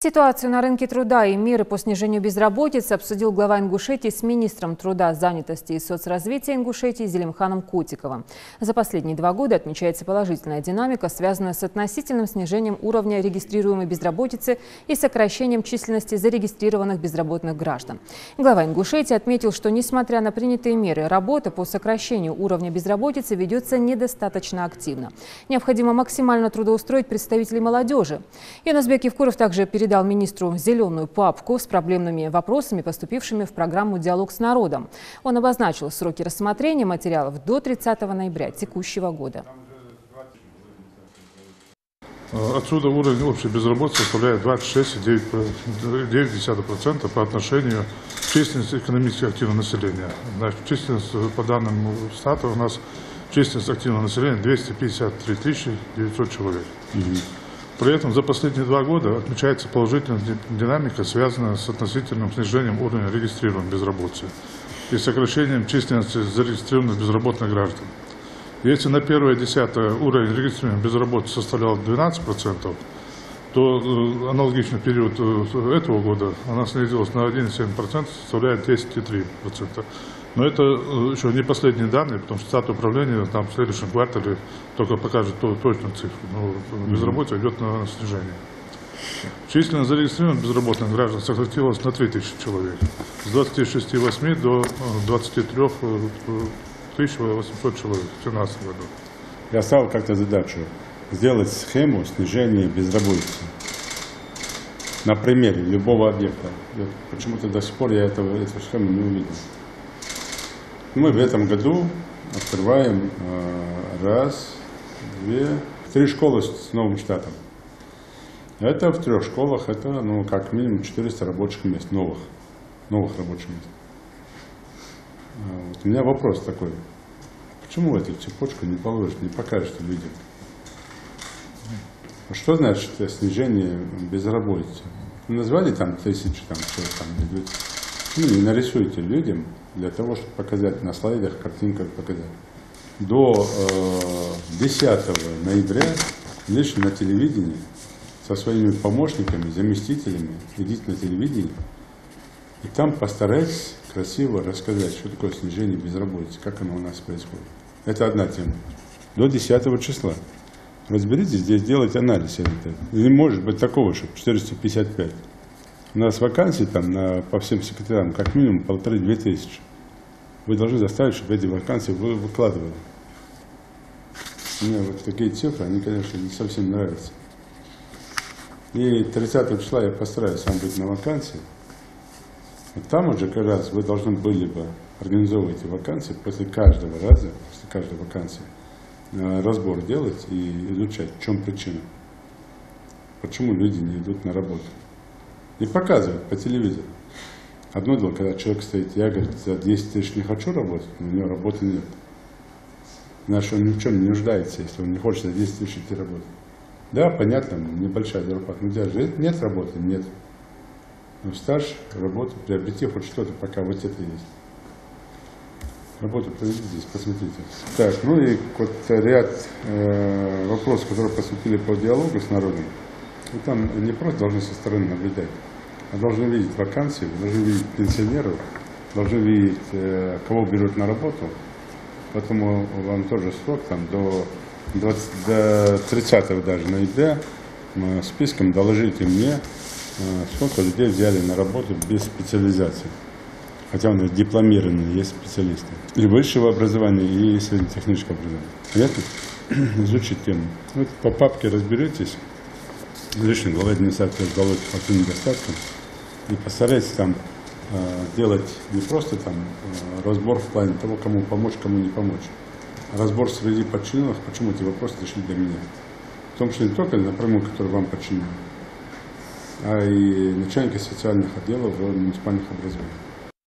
Ситуацию на рынке труда и меры по снижению безработицы обсудил глава Ингушетии с министром труда, занятости и соцразвития Ингушетии Зелимханом Котиковым. За последние 2 года отмечается положительная динамика, связанная с относительным снижением уровня регистрируемой безработицы и сокращением численности зарегистрированных безработных граждан. Глава Ингушетии отметил, что, несмотря на принятые меры, работа по сокращению уровня безработицы ведется недостаточно активно. Необходимо максимально трудоустроить представителей молодежи. Янузбек Евкуров также передал министру зеленую папку с проблемными вопросами, поступившими в программу «Диалог с народом». Он обозначил сроки рассмотрения материалов до 30 ноября текущего года. Отсюда уровень общей безработицы составляет 26,9% по отношению к численности экономически активного населения. Значит, численность, по данным Стата, у нас численность активного населения 253 900 человек. При этом за последние 2 года отмечается положительная динамика, связанная с относительным снижением уровня регистрированной безработицы и сокращением численности зарегистрированных безработных граждан. Если на 1-10 уровень регистрированной безработицы составлял 12%, то аналогичный период этого года она снизилась на 1,7%, составляет 10,3%. Но это еще не последние данные, потому что Стат управления там в следующем квартале только покажет точную цифру. Но безработица идет на снижение. Численность зарегистрированных безработных граждан сократилась на 3000 человек. С 26,8 до 23 800 человек в 2017 году. Я ставил как-то задачу сделать схему снижения безработицы на примере любого объекта. Почему-то до сих пор я эту схему не увидел. Мы в этом году открываем 1, 2, 3 школы с новым штатом. Это в 3 школах, это как минимум 400 рабочих мест, новых рабочих мест. Вот у меня вопрос такой. Почему эту цепочку не положишь, не покажешь людям? Что значит снижение безработицы? Назвали там 1000, не нарисуйте людям для того, чтобы показать на слайдах, картинках показать. До 10 ноября лишь на телевидении со своими помощниками, заместителями идите на телевидение и там постарайтесь красиво рассказать, что такое снижение безработицы, как оно у нас происходит. Это одна тема. До 10 числа. Разберитесь здесь, делайте анализ. Не может быть такого, что 455. У нас вакансий там по всем секретарям как минимум 1500–2000. Вы должны заставить, чтобы эти вакансии вы выкладывали. Мне вот такие цифры, они, конечно, не совсем нравятся. И 30 числа я постараюсь сам быть на вакансии. И там уже как раз вы должны были бы организовывать вакансии после каждого раза, после каждой вакансии, разбор делать и изучать, в чем причина. Почему люди не идут на работу. И показывать по телевизору. Одно дело, когда человек стоит, я, говорит, за 10 000 не хочу работать, но у него работы нет. Значит, он ни в чем не нуждается, если он не хочет за 10 000 идти работать. Да, понятно, небольшая зарплата, но у тебя же нет работы, нет. Но стаж, работу, приобрети хоть что-то, пока вот это есть. Работу проведите здесь, посмотрите. Так, и вот ряд вопросов, которые поступили по диалогу с народом. Вы там не просто должны со стороны наблюдать, а должны видеть вакансии, должны видеть пенсионеров, должны видеть, кого берут на работу. Поэтому вам тоже срок там, до 30 даже ноября списком доложите мне, сколько людей взяли на работу без специализации. Хотя у нас дипломированные есть специалисты. И высшего образования, и среднетехнического образования. Понятно? Изучить тему. Вот по папке разберетесь. Лишний глава администрации разговаривает по каким недостаткам. И постарайтесь там делать не просто там разбор в плане того, кому помочь, кому не помочь. А разбор среди подчиненных, почему эти вопросы дошли до меня. В том числе не только напрямую, который вам подчинен, а и начальники социальных отделов в муниципальных образованиях.